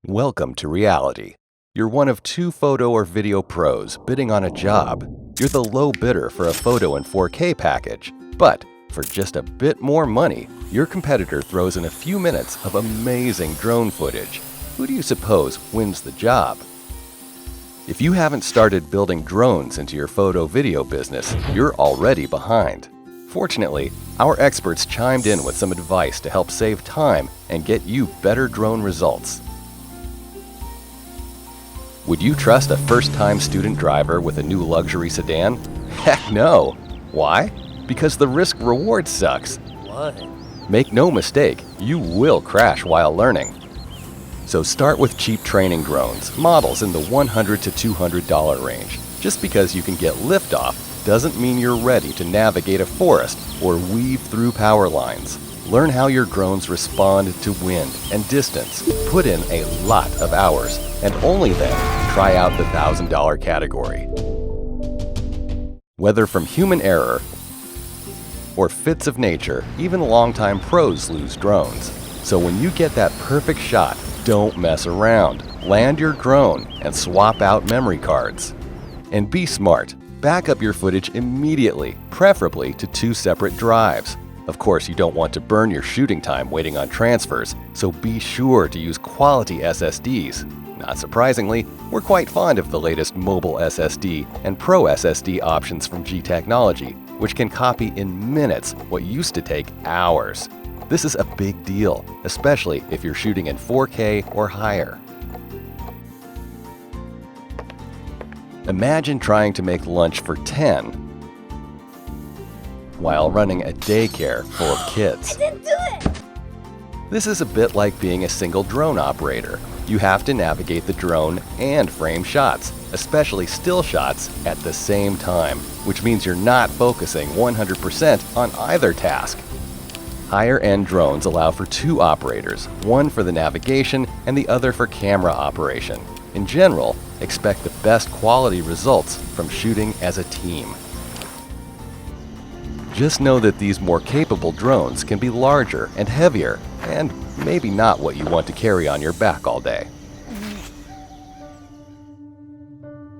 Welcome to reality. You're one of two photo or video pros bidding on a job. You're the low bidder for a photo and 4K package. But for just a bit more money, your competitor throws in a few minutes of amazing drone footage. Who do you suppose wins the job? If you haven't started building drones into your photo-video business, you're already behind. Fortunately, our experts chimed in with some advice to help save time and get you better drone results. Would you trust a first-time student driver with a new luxury sedan? Heck no! Why? Because the risk-reward sucks. What? Make no mistake, you will crash while learning. So start with cheap training drones, models in the $100 to $200 range. Just because you can get liftoff doesn't mean you're ready to navigate a forest or weave through power lines. Learn how your drones respond to wind and distance. Put in a lot of hours, and only then try out the $1,000 category. Whether from human error or fits of nature, even longtime pros lose drones. So when you get that perfect shot, don't mess around. Land your drone and swap out memory cards. And be smart. Back up your footage immediately, preferably to 2 separate drives. Of course, you don't want to burn your shooting time waiting on transfers, so be sure to use quality SSDs. Not surprisingly, we're quite fond of the latest mobile SSD and Pro SSD options from G Technology, which can copy in minutes what used to take hours. This is a big deal, especially if you're shooting in 4K or higher. Imagine trying to make lunch for 10 while running a daycare full of kids. I didn't do it! This is a bit like being a single drone operator. You have to navigate the drone and frame shots, especially still shots, at the same time, which means you're not focusing 100% on either task. Higher-end drones allow for 2 operators, one for the navigation and the other for camera operation. In general, expect the best quality results from shooting as a team. Just know that these more capable drones can be larger and heavier, and maybe not what you want to carry on your back all day.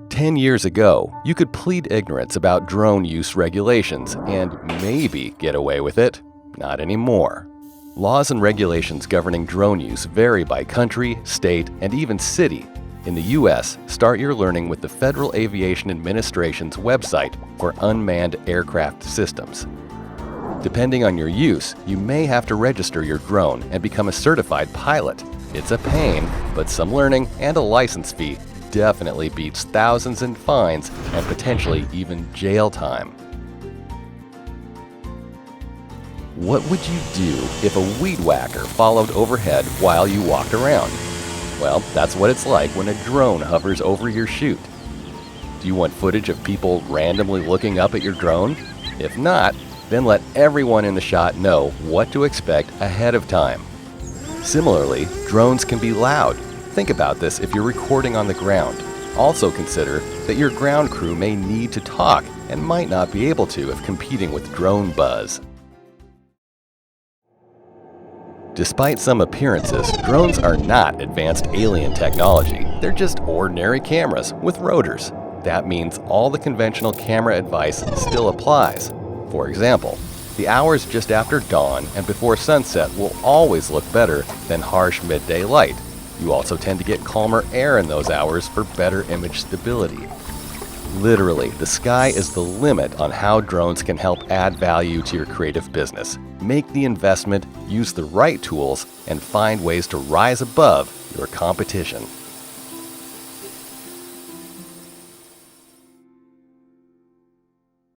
10 years ago, you could plead ignorance about drone use regulations and maybe get away with it. Not anymore. Laws and regulations governing drone use vary by country, state, and even city. In the U.S., start your learning with the Federal Aviation Administration's website for unmanned aircraft systems. Depending on your use, you may have to register your drone and become a certified pilot. It's a pain, but some learning and a license fee definitely beats thousands in fines and potentially even jail time. What would you do if a weed whacker followed overhead while you walked around? Well, that's what it's like when a drone hovers over your shoot. Do you want footage of people randomly looking up at your drone? If not, then let everyone in the shot know what to expect ahead of time. Similarly, drones can be loud. Think about this if you're recording on the ground. Also consider that your ground crew may need to talk and might not be able to if competing with drone buzz. Despite some appearances, drones are not advanced alien technology. They're just ordinary cameras with rotors. That means all the conventional camera advice still applies. For example, the hours just after dawn and before sunset will always look better than harsh midday light. You also tend to get calmer air in those hours for better image stability. Literally, the sky is the limit on how drones can help add value to your creative business. Make the investment, use the right tools, and find ways to rise above your competition.